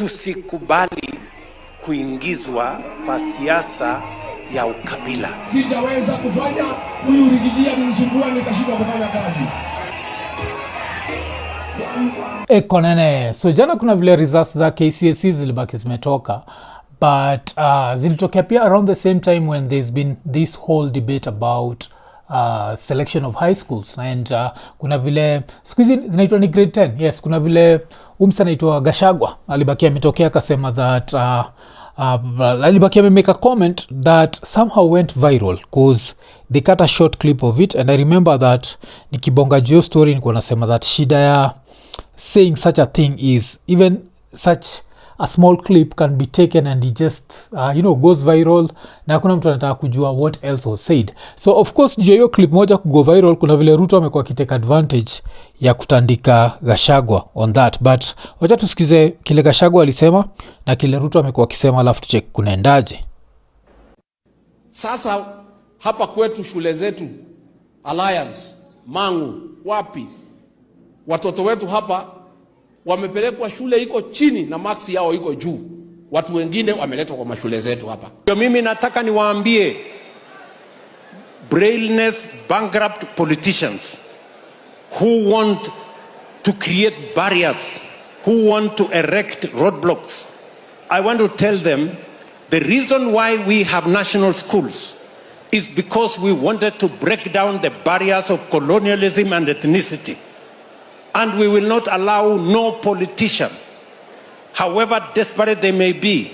Tusikubali kuingizwa kwa siasa ya ukabila. Sijaweza kufanya, huyu Rigathi alinisumbua nikashindwa kufanya kazi. Iko Nini. So jana kuna vile results za KCSE zilibaki zimetoka, but zilitokea pia around the same time when there's been this whole debate about selection of high schools, and kuna vile siku hizi zinaitwa ni grade 10. Yes, kuna vile umsa anaitwa Gachagua alibaki ametokea akasema that alibaki amemake a comment that somehow went viral because they cut a short clip of it, and I remember that nikibonga juu story nilikuwa nasema that shida ya saying such a thing is even such a small clip can be taken and it just goes viral na hakuna mtu anataka kujua what else was said. So of course juu hiyo clip moja kugo viral, kuna vile Ruto amekuwa akitake advantage ya kutandika Gachagua on that, but wacha tusikize kile Gachagua alisema na kile Ruto amekuwa akisema, alafu tucheck kunaendaje. Sasa hapa kwetu shule zetu Alliance, Mangu, wapi watoto wetu hapa wamepelekwa shule iko chini na max yao iko juu. Watu wengine wameletwa kwa mashule zetu hapa. Ndio mimi nataka niwaambie brainless bankrupt politicians who want to create barriers, who want to erect roadblocks. I want to tell them the reason why we have national schools is because we wanted to break down the barriers of colonialism and ethnicity. And we will not allow no politician, however desperate they may be,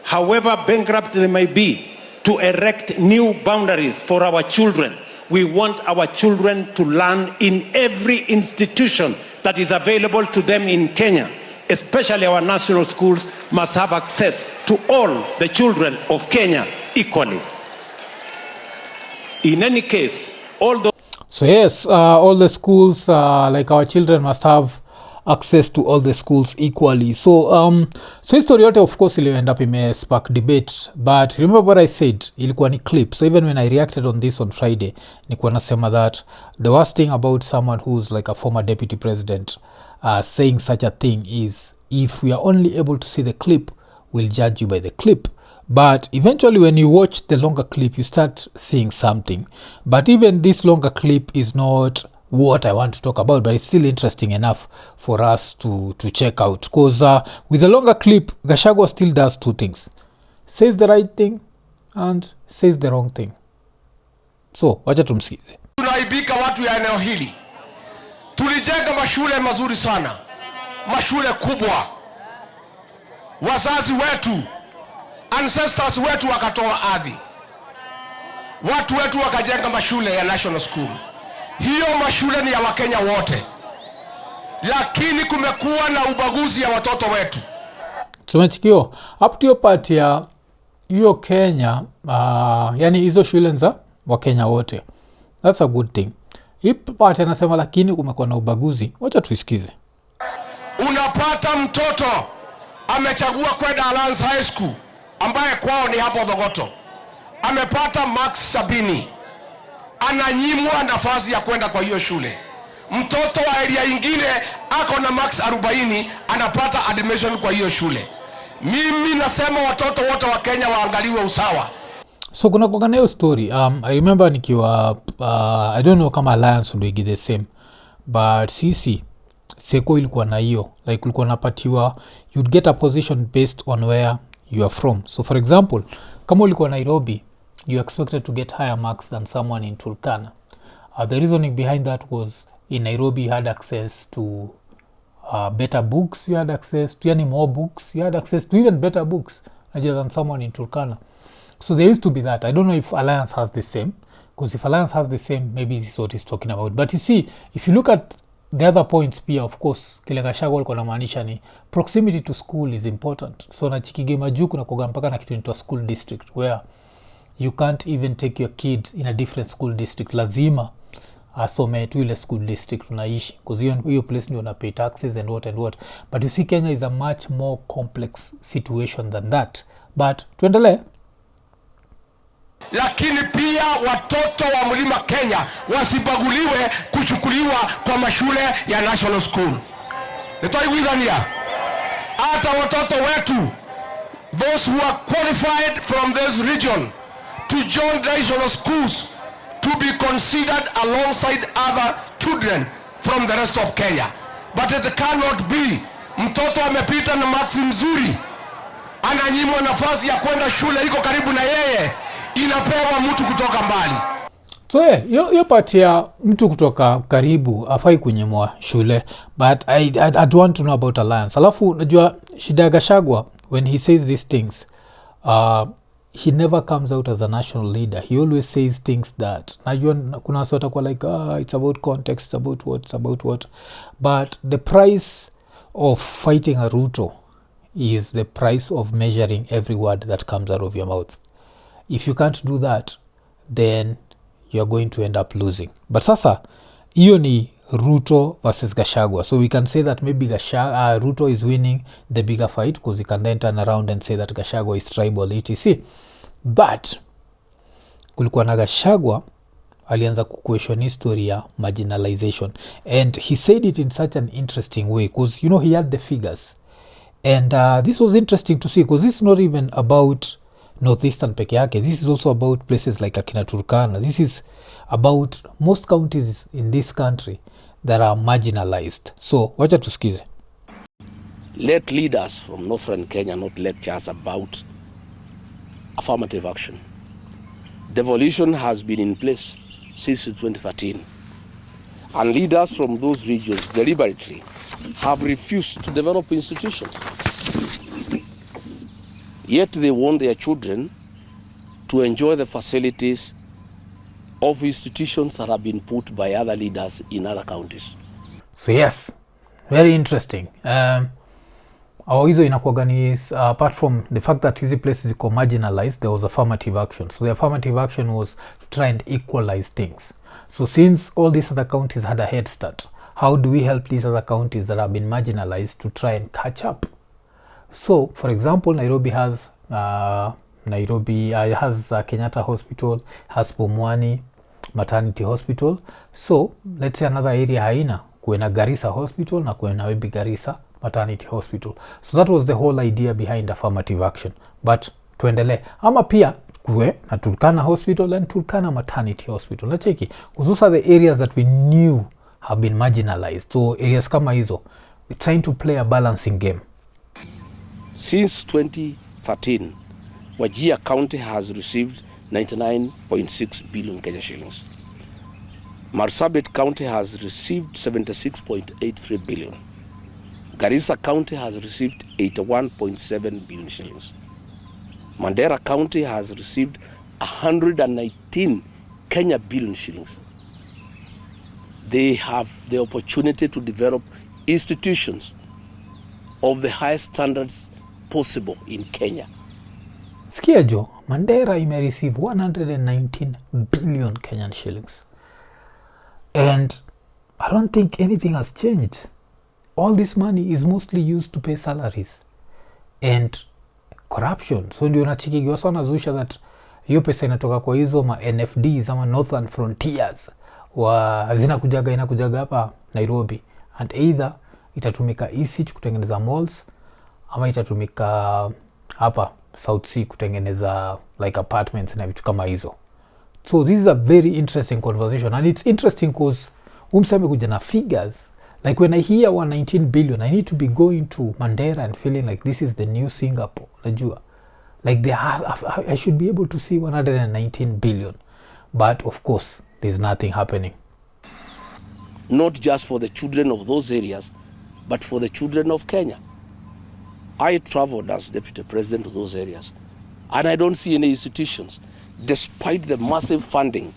however bankrupt they may be, to erect new boundaries for our children. We want our children to learn in every institution that is available to them in Kenya. Especially our national schools must have access to all the children of Kenya equally. In any case, all those... So yes, all the schools, like our children must have access to all the schools equally. So history yote of course will end up in a spark debate, but remember what I said, ilikuwa ni clip. So even when I reacted on this on Friday, nilikuwa nasema that the worst thing about someone who's like a former deputy president saying such a thing is if we are only able to see the clip, we'll judge you by the clip. But eventually when you watch the longer clip, you start seeing something. But even this longer clip is not what I want to talk about, but it's still interesting enough for us to check out. Because with the longer clip, Gachagua still does two things. Says the right thing and says the wrong thing. So, wacha tumsikize. Tunaibika watu ya eneo hili. Tulijenga mashule mazuri sana. Mashule kubwa. Wazazi wetu, ancestors wetu wakatoa ardhi. Watu wetu wakajenga mashule ya national school. Hiyo mashule ni ya Wakenya wote. Lakini kumekuwa na ubaguzi ya watoto wetu. Tumechikio, up to your part ya hiyo Kenya, yani hizo shule za Wakenya wote. That's a good thing. Hii part anasema lakini kumekuwa na ubaguzi. Wacha tuisikize. Unapata mtoto amechagua kwenda Alliance High School ambaye kwao ni hapo Thogoto. Amepata max 70. Ananyimwa nafasi ya kwenda kwa hiyo shule. Mtoto wa area ingine ako na max 40 anapata admission kwa hiyo shule. Mimi nasema watoto wote wa Kenya waangaliwe usawa. So kuna kwa hiyo story. I remember nikiwa I don't know kama Alliance would be the same, but sisi Seko ilikuwa na hiyo, like ulikuwa napatiwa, you'd get a position based on where you are from. So for example, kama ulikuwa Nairobi, you expected to get higher marks than someone in Turkana. The reasoning behind that was in Nairobi you had access to better books, you had access to more books, you had access to even better books than someone in Turkana. So there used to be that. I don't know if Alliance has the same, because if Alliance has the same, maybe this is what he's talking about. But you see, if you look at the other points pia, of course, kile Gachagua alikuwa anamaanisha ni proximity to school is important. So na Chikigema juu kuna kuga mpaka na kitu inaitwa school district, where you can't even take your kid in a different school district. Lazima asome tu ile school district unaishi, because hiyo place ndio una pay taxes and what. But you see, Kenya is a much more complex situation than that. But tuendelee. Lakini pia watoto wa Mlima Kenya wasibaguliwe kuchukuliwa kwa mashule ya national school. Nitoa wizania. hata watoto wetu, those who are qualified from this region to join national schools, to be considered alongside other children from the rest of Kenya. But it cannot be mtoto amepita na maksi mzuri ananyimwa nafasi ya kwenda shule iko karibu na yeye, inapewa mtu kutoka mbali. So hiyo part ya mtu kutoka karibu afai kunyimwa shule, but I'd want to know about alliance. Alafu najua shida ya Gachagua when he says these things, he never comes out as a national leader. He always says things that najua kuna sort of like it's about context, it's about what, but the price of fighting a Ruto is the price of measuring every word that comes out of your mouth. If you can't do that, then you're going to end up losing. But sasa hiyo ni Ruto versus Gachagua, so we can say that maybe Ruto is winning the bigger fight because he can then turn around and say that Gachagua is tribal etc. But kulikuwa na Gachagua alianza kuquestion history ya marginalization, and he said it in such an interesting way because he had the figures, and this was interesting to see because this is not even about Northeastern peke yake. This is also about places like akina Turkana. This is about most counties in this country that are marginalized. So wacha tusikize. Let leaders from Northern Kenya not lecture us about affirmative action. Devolution has been in place since 2013, and leaders from those regions deliberately have refused to develop institutions. Yet they want their children to enjoy the facilities of institutions that have been put by other leaders in other counties. So yes, very interesting. Hizo inakuwaga ni apart from the fact that hizi places ziko marginalized, there was affirmative action. So the affirmative action was to try and equalize things. So since all these other counties had a head start, how do we help these other counties that have been marginalized to try and catch up? So for example, Nairobi has Kenyatta Hospital, has Pumwani Maternity Hospital. So let's say another area haina, kuena Garissa Hospital na kuena maybe Garissa Maternity Hospital. So that was the whole idea behind affirmative action. But tuendele ama pia kuwe na Turkana Hospital and Turkana Maternity Hospital. Na cheki, those are the areas that we knew have been marginalized. So areas kama hizo, we're trying to play a balancing game. Since 2013, Wajir County has received 99.6 billion Kenya shillings. Marsabit County has received 76.83 billion. Garissa County has received 81.7 billion shillings. Mandera County has received 119 Kenya billion shillings. They have the opportunity to develop institutions of the highest standards possible in Kenya. Sikia jo, Mandera receive 119 billion Kenyan shillings. And I don't think anything has changed. All this money is mostly used to pay salaries and corruption. So ndio nachikigiwa sana zusha that hiyo pesa inatoka kwa hizo ma NFDs ama Northern Frontiers inakujaga hapa Nairobi, and either itatumika ECH kutengeneza malls ama itatumika hapa South Sea kutengeneza like apartments na vitu kama hizo. So this is a very interesting conversation, and it's interesting because umseme kuja na figures. Like when I hear 119 billion, I need to be going to Mandera and feeling like this is the new Singapore. Najua. Like I should be able to see 119 billion. But of course, there's nothing happening. Not just for the children of those areas, but for the children of Kenya. I traveled as deputy president of those areas, and I don't see any institutions, despite the massive funding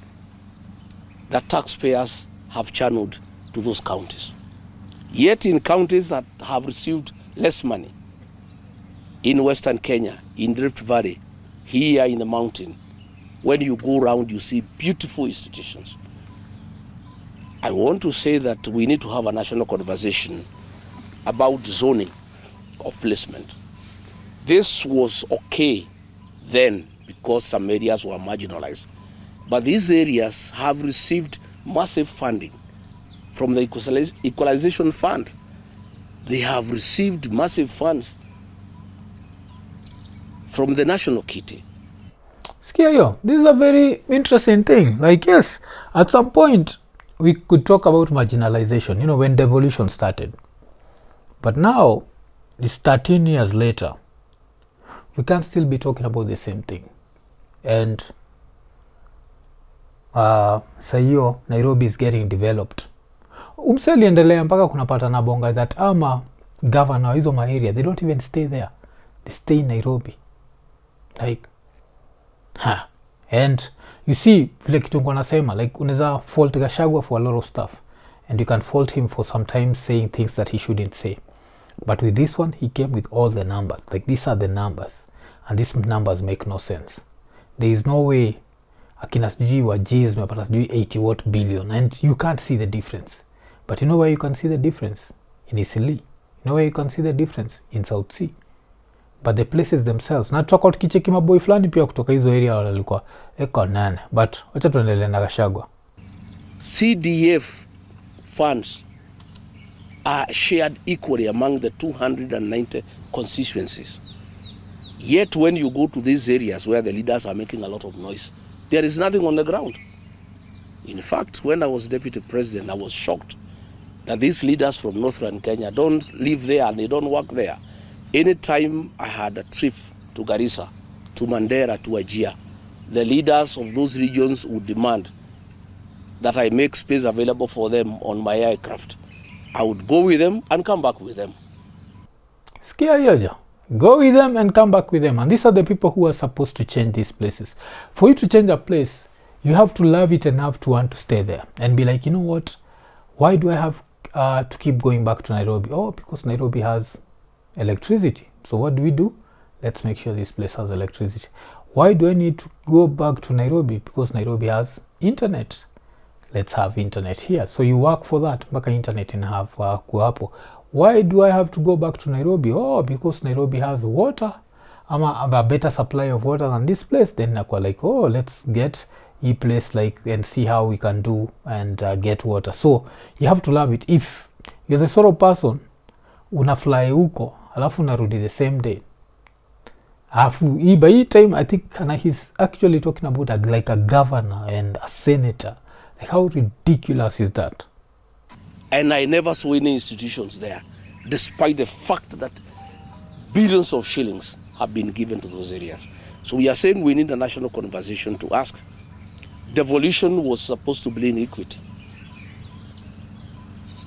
that taxpayers have channeled to those counties. Yet in counties that have received less money, in Western Kenya, in Rift Valley, here in the mountain, when you go around, you see beautiful institutions. I want to say that we need to have a national conversation about zoning of placement. This was okay then because some areas were marginalized. But these areas have received massive funding from the Equalization Fund. They have received massive funds from the national kitty. Skia, this is a very interesting thing. Like, yes, at some point we could talk about marginalization, you know, when devolution started. But now, it's 13 years later, we can still be talking about the same thing. And sahiyo Nairobi is getting developed. Aliendelea mpaka kunapata na bonga that ama governor hizo area, they don't even stay there. They stay in Nairobi. Like, and you see, vile kitu niko nasema, like unaweza fault Gachagua for a lot of stuff, and you can fault him for sometimes saying things that he shouldn't say. But with this one, he came with all the numbers. Like, these are the numbers, and these numbers make no sense. There is no way akina sijui wa G's mepata sijui 80 what billion, and you can't see the difference. But you know where you can see the difference? In Eastleigh. You know where you can see the difference? In South Sea. But the places themselves, na tuko tukicheki maboy fulani pia kutoka hizo area walikuwa eko nane. But wacha tuendelee na Gachagua. CDF funds are shared equally among the 290 constituencies. Yet when you go to these areas where the leaders are making a lot of noise, there is nothing on the ground. In fact, when I was deputy president, I was shocked that these leaders from northern Kenya don't live there and they don't work there. Anytime I had a trip to Garissa, to Mandera, to Wajir, the leaders of those regions would demand that I make space available for them on my aircraft. I would go with them and come back with them. Skia yoja. Go with them and come back with them. And these are the people who are supposed to change these places. For you to change a place, you have to love it enough to want to stay there and be like, you know what? Why do I have to keep going back to Nairobi? Oh, because Nairobi has electricity. So what do? Let's make sure this place has electricity. Why do I need to go back to Nairobi? Because Nairobi has internet. Let's have internet here. So you work for that. Mpaka internet in have hapo. Why do I have to go back to Nairobi? Oh, because Nairobi has water. Ama a better supply of water than this place. Then nakwa like, oh, let's get a place like and see how we can do and get water. So you have to love it. If you're the sort of person una fly huko alafu narudi the same day, by hii time I think he's actually talking about like a governor and a senator. Like, how ridiculous is that? And I never saw any institutions there, despite the fact that billions of shillings have been given to those areas. So we are saying we need a national conversation to ask. Devolution was supposed to bring equity.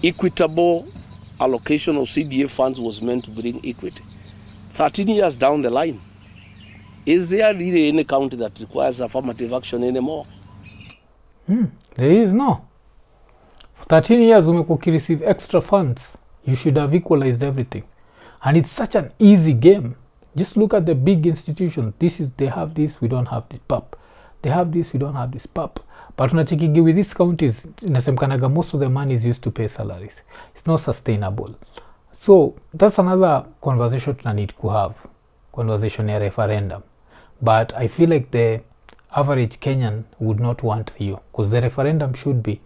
Equitable allocation of CDA funds was meant to bring equity. 13 years down the line, is there really any county that requires affirmative action anymore? There is no. For 13 years, umekoki receive extra funds. You should have equalized everything. And it's such an easy game. Just look at the big institutions. They have this, we don't have this, pap. They have this, we don't have this, pap. But unachekigi with these counties, inasemkanaga most of the money is used to pay salaries. It's not sustainable. So that's another conversation I need to have. Conversation a referendum. But I feel like the average Kenyan would not want you, because the referendum should be,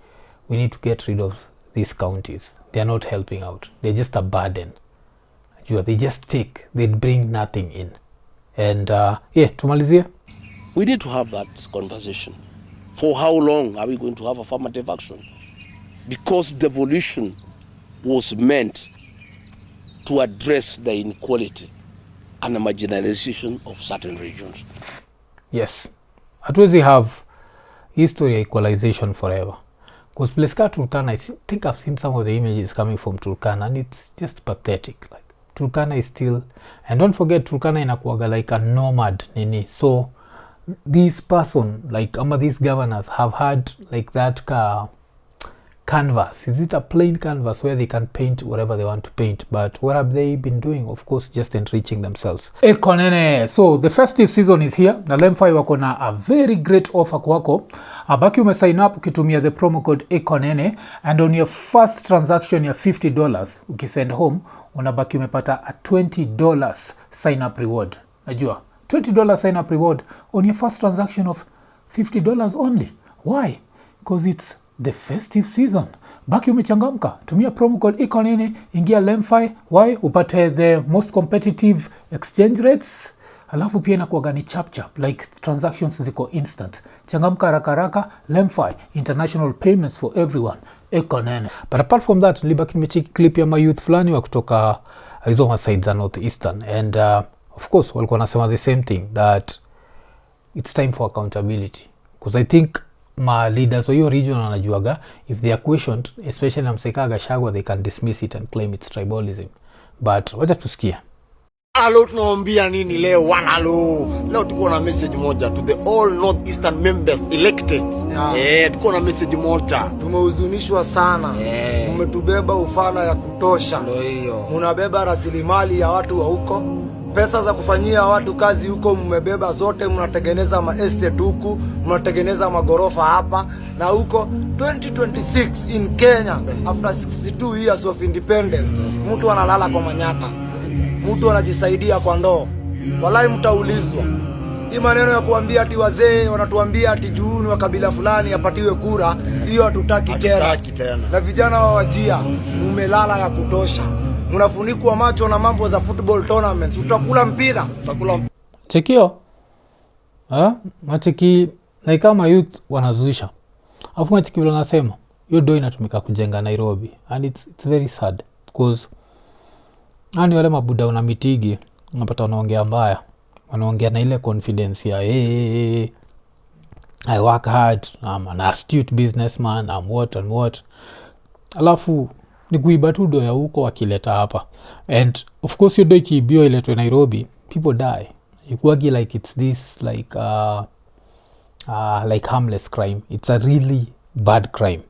we need to get rid of these counties. They are not helping out. They're just a burden. They just take, they bring nothing in. And tumalizie. We need to have that conversation. For how long are we going to have affirmative action? Because devolution was meant to address the inequality and the marginalization of certain regions. Yes. Hatuwezi have history equalization forever. Because place ka Turkana, I think I've seen some of the images coming from Turkana, and it's just pathetic. Like, Turkana is still, and don't forget Turkana inakuwaga like a nomad nini. So this person, like these governors have had like that canvas. Is it a plain canvas where they can paint whatever they want to paint? But what have they been doing? Of course, just enriching themselves. IKONINI. So the festive season is here. Na LemFi wako na a very great offer kwako. Abaki umesign up ukitumia the promo code IKONINI, and on your first transaction ya $50 ukisend home, unabaki umepata a $20 sign up reward. Najua $20 sign up reward on your first transaction of $50 only. Why? Because it's the festive season. baki umechangamka, tumia promo code IKONINI, ingia LemFi, why upate the most competitive exchange rates, alafu pia inakuwaga ni chap like transactions ziko instant. Changamka haraka, LemFi, international payments for everyone, IKONINI. But apart from that, nilibaki nimecheki clip ya youth fulani wa kutoka hizo sides za northeastern, and of course walikuwa nasema the same thing, that it's time for accountability, because I think ma leaders wa hiyo region wanajuaga if they are questioned, especially na mseka Gachagua, they can dismiss it and claim it's tribalism. But wacha tusikia. Alo, tunaambia nini leo wanalo? Leo tuko na message moja to the all northeastern members elected. Tuko na message moja. Tumehuzunishwa sana. Mmetubeba ufala ya kutosha. Ndio hiyo. Mnabeba rasilimali ya watu wa huko. Pesa za kufanyia watu kazi huko mmebeba zote, mnatengeneza ma estate huku, mnatengeneza magorofa hapa na huko. 2026 in Kenya after 62 years of independence, mtu analala kwa manyata. Mtu anajisaidia kwa ndoo. Walai mtaulizwa. Hii maneno ya kuambia ati wazee wanatuambia ati juuni wa kabila fulani apatiwe kura, hiyo hatutaki tena. Na vijana wa Wajia, mmelala ya kutosha. Mnafunikwa macho na mambo za football tournaments. Utakula mpira, Chekio. Macheki na kama youth wanazuisha. Afu macheki vile nasema, hiyo do inatumika kujenga Nairobi, and it's very sad because ani wale mabuda una mitigi unapata wanaongea mbaya, wanaongea na ile confidence ya I work hard, I'm an astute businessman, I'm what and what, alafu ni kuiba tu do ya huko wakileta hapa. And of course hiyo do ikiibiwa iletwe Nairobi, people die. Ikuagi like it's this like harmless crime. It's a really bad crime.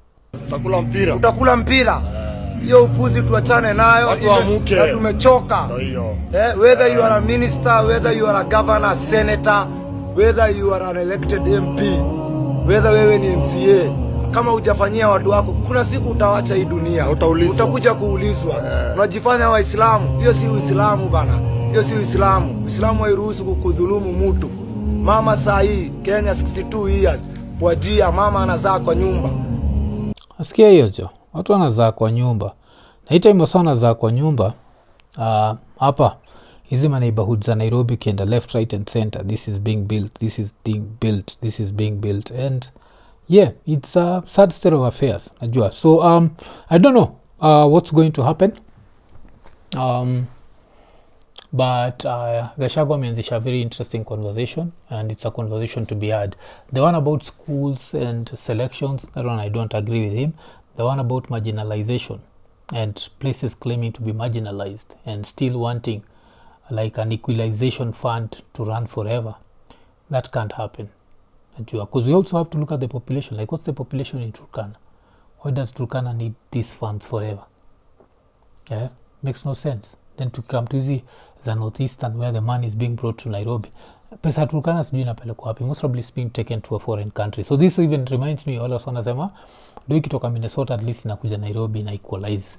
Utakula mpira. Hiyo upuzi tuachane nayo, watu waamuke. Tumechoka. Whether you are a minister, whether you are a governor, senator, whether you are an elected MP, whether wewe ni MCA, kama hujafanyia watu wako, kuna siku utawacha hii dunia. Utakuja kuulizwa. Unajifanya Waislamu, hiyo si Uislamu bana. Hiyo si Uislamu. Uislamu hairuhusu kukudhulumu mtu. Mama saa hii Kenya 62 years, Wajia mama anazaa kwa nyumba. Asikia hiyo jo. Watu wanazaa kwa nyumba. Na hii time wasa wanazaa kwa nyumba, hapa hizi neighborhoods za Nairobi kienda left, right and center, this is being built, this is being built, this is being built, and yeah, it's a sad state of affairs, najua. So I don't know what's going to happen, but Gachagua ameanzisha a very interesting conversation, and it's a conversation to be had. The one about schools and selections, that one I don't agree with him. The one about marginalization and places claiming to be marginalized and still wanting like an equalization fund to run forever, that can't happen, because we also have to look at the population. Like, what's the population in Turkana? Why does Turkana need these funds forever? Yeah, makes no sense. Then to come to the northeastern where the money is being brought to Nairobi, pesa Turkana sijui inapelekwa wapi, most probably it's being taken to a foreign country. So this even reminds me, all of a sudden do ikitoka Minnesota at least inakuja Nairobi na equalize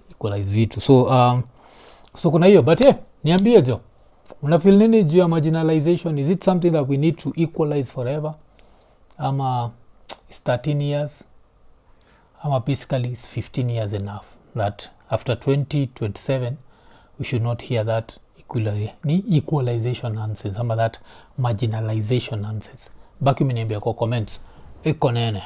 vitu. So kuna hiyo, but yeah, niambie jo, unafeel nini juu ya marginalization? Is it something that we need to equalize forever, ama is 13 years, ama basically is 15 years enough, that after 2027 we should not hear that equalization nonsense, ama that marginalization nonsense? Baki mniambia kwa comments. Iko nene.